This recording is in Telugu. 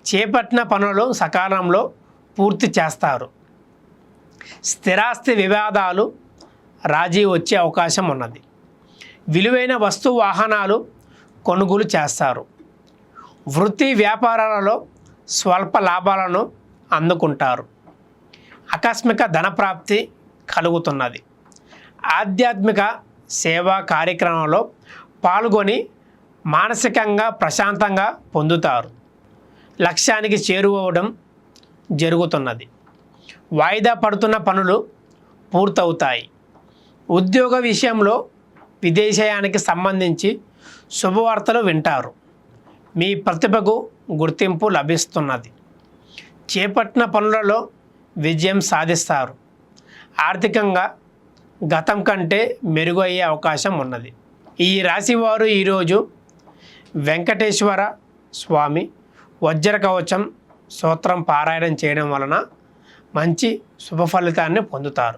చేపట్టిన పనులు సకాలంలో పూర్తి చేస్తారు. స్థిరాస్తి వివాదాలు రాజీ వచ్చే అవకాశం ఉన్నది. విలువైన వస్తు వాహనాలు కొనుగోలు చేస్తారు. వృత్తి వ్యాపారాలలో స్వల్ప లాభాలను అందుకుంటారు. ఆకస్మిక ధనప్రాప్తి కలుగుతున్నది. ఆధ్యాత్మిక సేవా కార్యక్రమంలో పాల్గొని మానసికంగా ప్రశాంతంగా పొందుతారు. లక్ష్యానికి చేరువవడం జరుగుతున్నది. వాయిదా పడుతున్న పనులు పూర్తవుతాయి. ఉద్యోగ విషయంలో విదేశయానికి సంబంధించి శుభవార్తలు వింటారు. మీ ప్రతిభకు గుర్తింపు లభిస్తున్నది. చేపట్టిన పనులలో విజయం సాధిస్తారు. ఆర్థికంగా గతం కంటే మెరుగయ్యే అవకాశం ఉన్నది. ఈ రాశివారు ఈరోజు వెంకటేశ్వర స్వామి వజ్ర కవచం స్తోత్రం పారాయణం చేయడం వలన మంచి శుభ ఫలితాన్ని పొందుతారు.